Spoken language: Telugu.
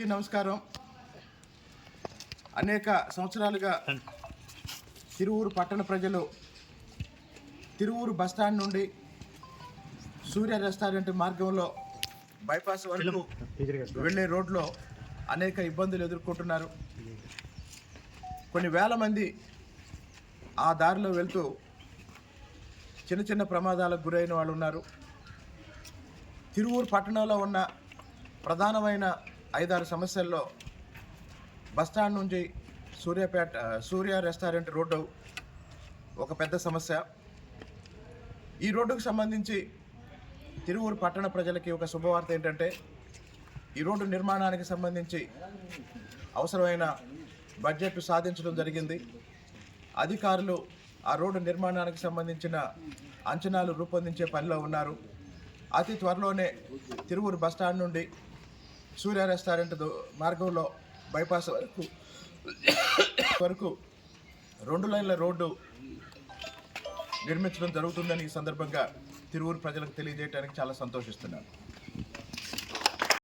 నమస్కారం. అనేక సంవత్సరాలుగా తిరువూరు పట్టణ ప్రజలు తిరువూరు బస్టాండ్ నుండి సూర్య రెస్టారెంట్ మార్గంలో బైపాస్ వరకు వెళ్ళే రోడ్లో అనేక ఇబ్బందులు ఎదుర్కొంటున్నారు. కొన్ని వేల మంది ఆ దారిలో వెళ్తూ చిన్న చిన్న ప్రమాదాలకు గురైన వాళ్ళు ఉన్నారు. తిరువూరు పట్టణంలో ఉన్న ప్రధానమైన 5-6 సమస్యల్లో బస్టాండ్ నుంచి సూర్య రెస్టారెంట్ రోడ్డు ఒక పెద్ద సమస్య. ఈ రోడ్డుకు సంబంధించి తిరువూరు పట్టణ ప్రజలకి ఒక శుభవార్త ఏంటంటే, ఈ రోడ్డు నిర్మాణానికి సంబంధించి అవసరమైన బడ్జెట్ సాధించడం జరిగింది. అధికారులు ఆ రోడ్డు నిర్మాణానికి సంబంధించిన అంచనాలు రూపొందించే పనిలో ఉన్నారు. అతి త్వరలోనే తిరువూరు బస్టాండ్ నుండి సూర్య రెస్టారెంట్ మార్గంలో బైపాస్ వరకు 2 లైన్ల రోడ్డు నిర్మించడం జరుగుతుందని ఈ సందర్భంగా తిరువూరు ప్రజలకు తెలియజేయడానికి చాలా సంతోషిస్తున్నాను.